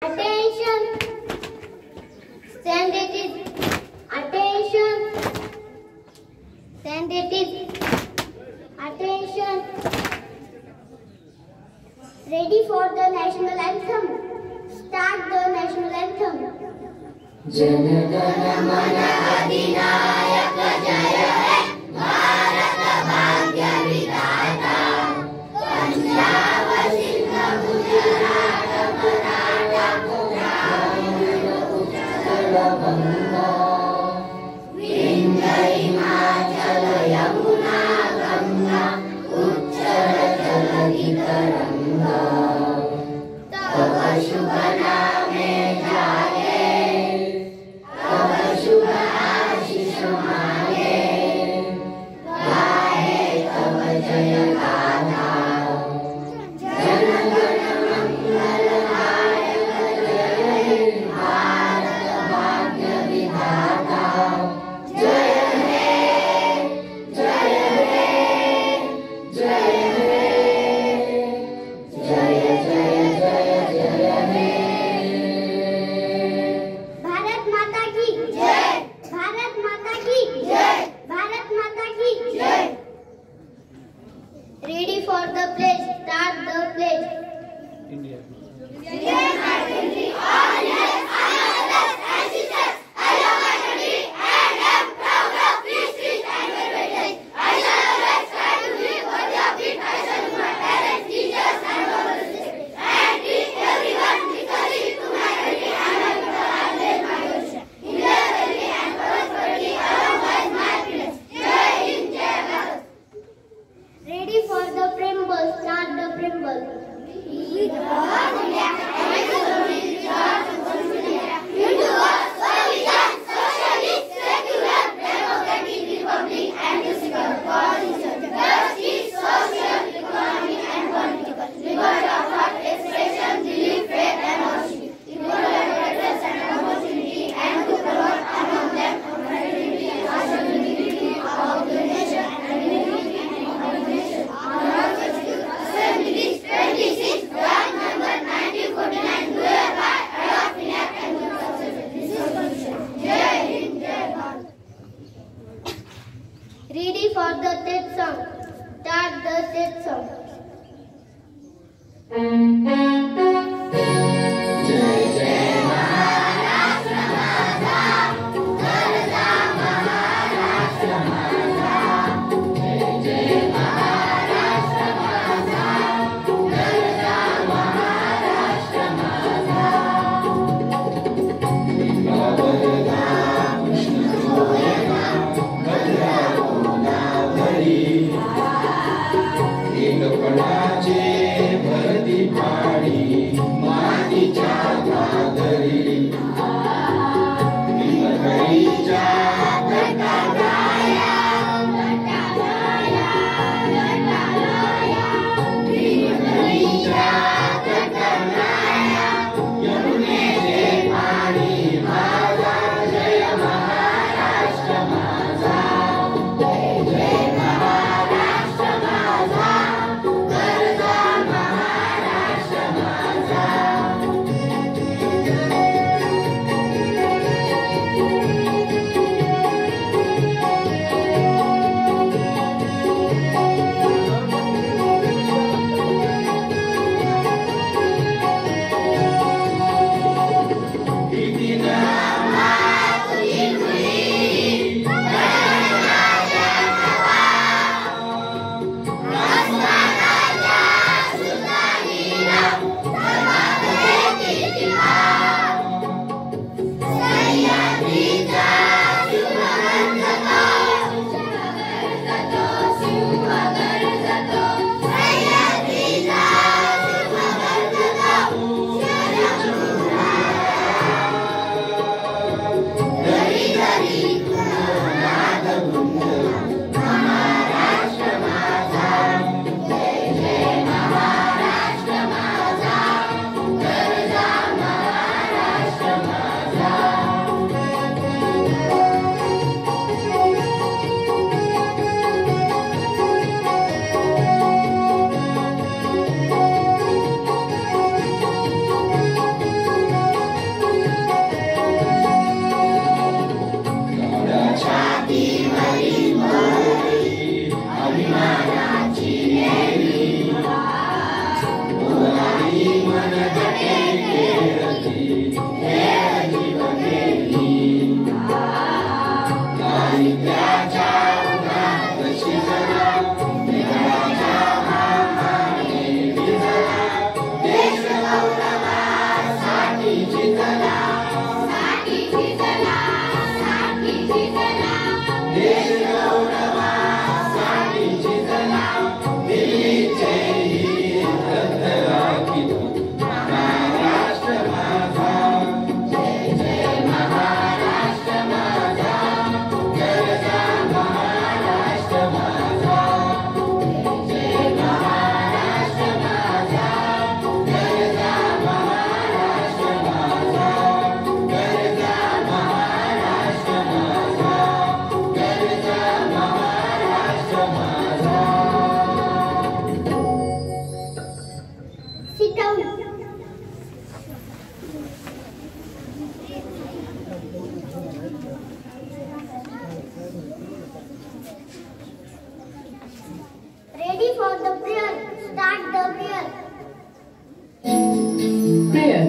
Attention! Stand it is. Attention! Stand it is. Attention! Ready for the national anthem. Start the national anthem. Jana Gana Mana Adinayak Jaya Hai Bharat Bhagya Vidhata Punjab Sindh Gujarat Maratha Dravid Uttar Banga Vindhya Himachal Yamuna Ganga Uchchal Jaladi Taranga Tava Shubha Name Jage शुभ आशीष मांगे गाए तब जय गाथा जन गण मंगल गायक जय हे भारत भाग्य विधाता जय हे जय हे जय हे जय जय जय जय हे भारत माता की जय। भारत माता की जय। भारत माता की जय। Ready for the pledge. Start the pledge. India. Indian identity. All yes. Ready for the prayer. Start the prayer. Prayer.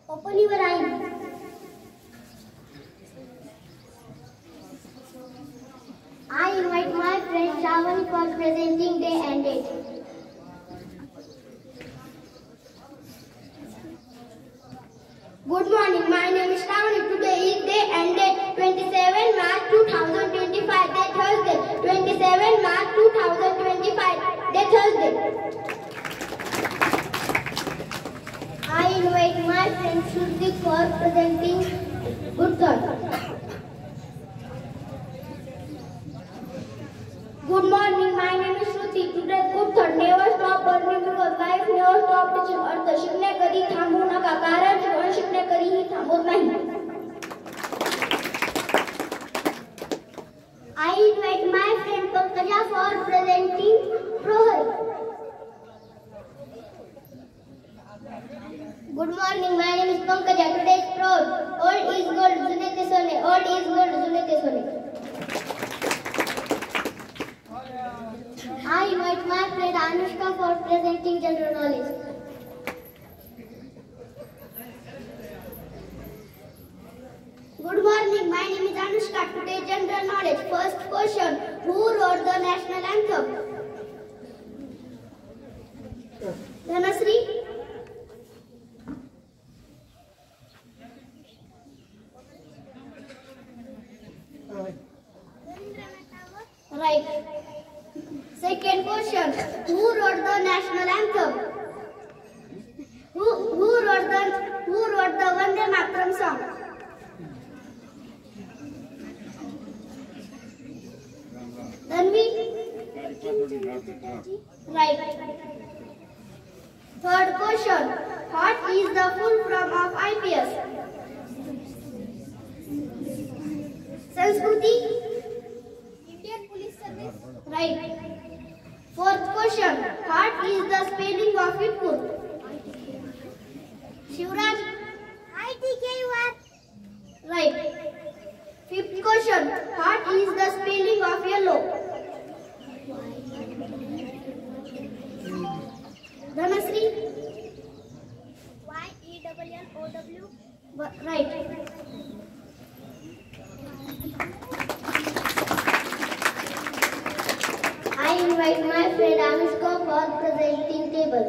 Open your eyes. I invite my friend Shravan for presenting day and date. Good morning, my name is Shravani. Today is day and date 27 March 2025, day Thursday. 27 March 2025, day Thursday. I invite my friend Shruti for presenting good thought. Good morning, my name is Shruti. Today's good thought. Never stop learning because life never stop teaching. अर्थ शिकणे कधी थांबू नका कारण जीवन शिकणे कधीही थांबत नाही. I invite my friend Pankaja for presenting Prohar. Good morning, my name is Pankaja. Today is Prohar. Old is gold, june te sone. Old is gold, june te sone. I invite my friend Anushka for presenting general knowledge. Good morning, my name is Anushka. Today general knowledge. First question, who wrote the national anthem? Dhanasri? Right. Second question, who wrote the national anthem? Who wrote the Vande Mataram song? Tanvi? Right. Third question, what is the full form of IPS? Sanskruti? Indian Police Service. Right. Fourth question, what is the spelling of Itpur? Shivraj? ITKUR. Right. Fifth question, what is the spelling of yellow? Dhanasri? YELLOW. Right. I invite my friend Anushka for presenting table.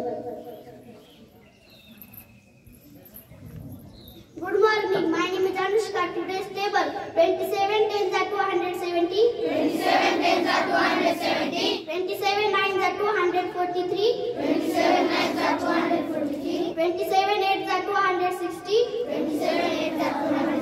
Good morning, my name is Anushka. Today's table 27 10s are 270. 27 10s are 270. 27 9s are 243. 27 9s are 243. 27 8s are 260. 27 8s are 260.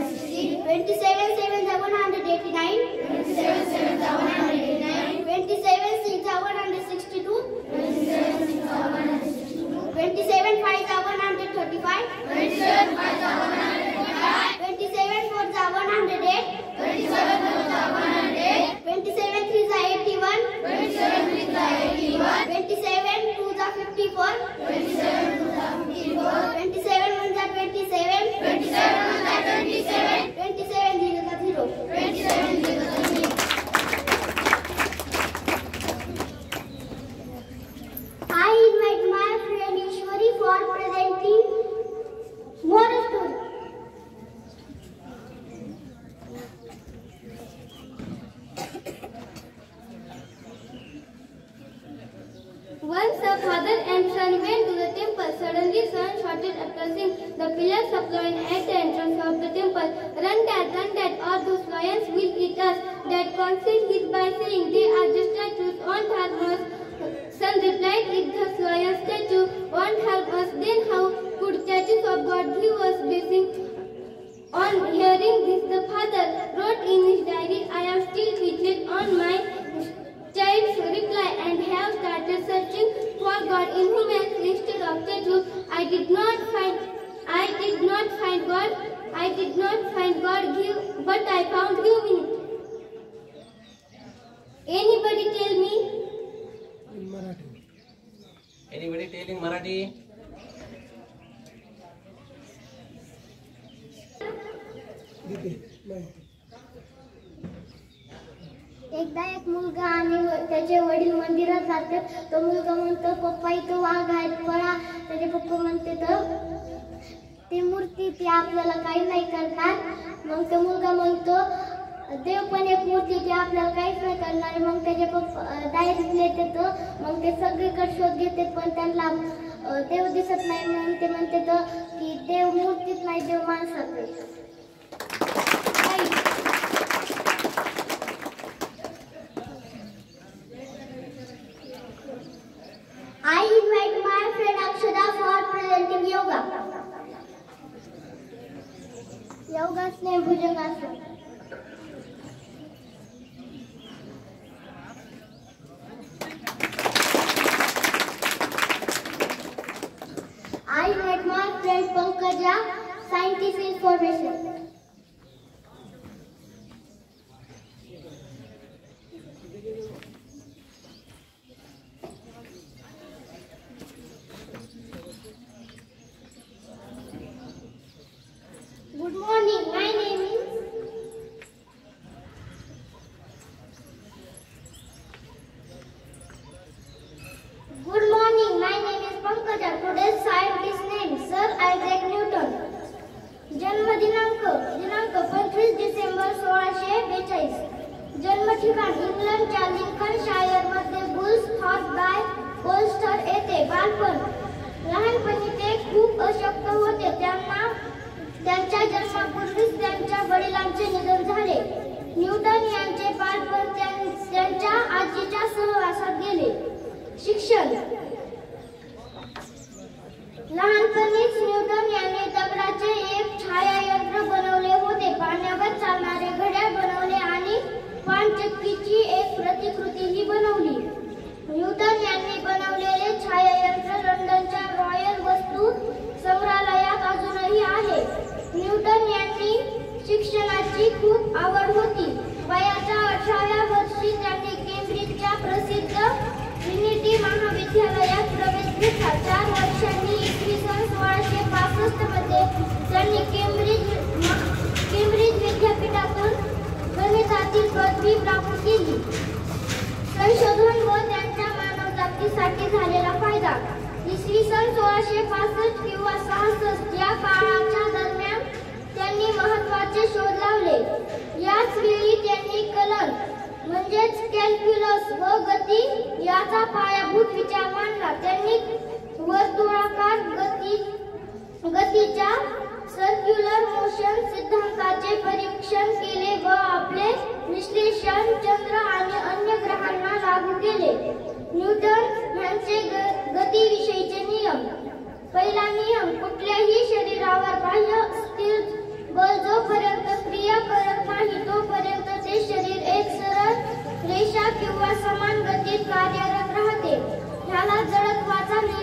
father and son went to the temple. Suddenly son shouted after seeing the pillars of lion at the entrance of the temple, run dad, or those lions will eat us. Dad concealed his by saying, they are just statues, won't harm us. Son replied, if the lion statue won't harm us, then how could statues of God give us blessing? On hearing this, the father wrote in his diary, I am still waiting on my child's reply and have started searching for God in humans instead of statues. I did not find God, but I found humanity. Anybody tell me? In Marathi. Anybody tell in Marathi? एकदा एक मुलगा आणि त्याचे वडील मंदिरात जातात. तो मुलगा म्हणतो, पप्पा इथं वाघ आहेत, पळा. त्याचे पप्पा म्हणते, तर ती मूर्ती ती आपल्याला काही नाही करणार. मग तो मुलगा म्हणतो, देव पण एक मूर्ती ती आपल्याला काहीच नाही करणार. मग त्याचे पप्पा डायरेक्ट येतात. मग ते सगळीकडे शोध घेतात, पण त्यांना देव दिसत नाही. म्हणून ते म्हणते की देव मूर्तीत नाही, देव माणसात आहे. I invite my friend Akshada for presenting yoga. Yogasane Bhujangasana. I invite my friend Pankaja, Scientist Information. Good morning, my name is Pankaja. Today's scientist name Sir Isaac Newton. जन्म दिनांक 25 डिसेंबर 1642. जन्म ठिकाण इंग्लंडच्या लिंकनशायर मध्ये bulls thought bye कोल्स्टर येथे. बालपण लहानपणी ते खूप अशक्त होते. त्यांच्या जन्मापूर्वीच त्यांच्या वडिलांचे निधन झाले. न्यूटन यांचे बालपण त्यांच्या आजीच्या सहवासात गेले. शिक्षण लहानपणीच न्यूटन यांनी दगडाचे एक छायायंत्र बनवले होते, पाण्यावर चालणारे घड्याळ बनवले आणि पाणचक्कीची एक प्रतिकृतीही बनवली. न्यूटन यांनी बनवलेले छायायंत्र लंडनच्या रॉयल वस्तू संग्रहालयात अजूनही आहे. न्यूटन यांनी शिक्षणाची खूप आवड होती. वयाच्या 18व्या वर्षी त्यांनी केम्ब्रिजच्या प्रसिद्ध ट्रिनिटी महाविद्यालयात प्रवेश घेतला. 4 वर्षांनी इसवी सन 1665 मध्ये त्यांनी केम्ब्रिज विद्यापीठातून गणितातील पदवी प्राप्त केली. संशोधन व त्यांच्या मानवजातीसाठी झालेला फायदा. इसवी सन 1665 किंवा 66 या काळाच्या दरम्यान त्यांनी महत्त्वाचे शोध लावले. याच वेळी त्यांनी कलन म्हणजेच कॅल्क्युलस व गती याचा पायाभूत विचार मांडला. त्यांनी वर्तुळाकार गतीच्या सर्क्युलर मोशन सिद्धांताचे परीक्षण केले व आपले विश्लेषण चंद्र आणि अन्य ग्रहांना लागू केले. न्यूटन यांचे गतीविषयीचे नियम. पहिला नियम, कुठल्याही शरीरावर बाह्य स्थिर बल जोपर्यंत क्रिया करत नाही तोपर्यंत ते शरीर एक सरळ रेषा किंवा समान गतीत कार्यरत राहते. ह्याला जडत्वाचा नियम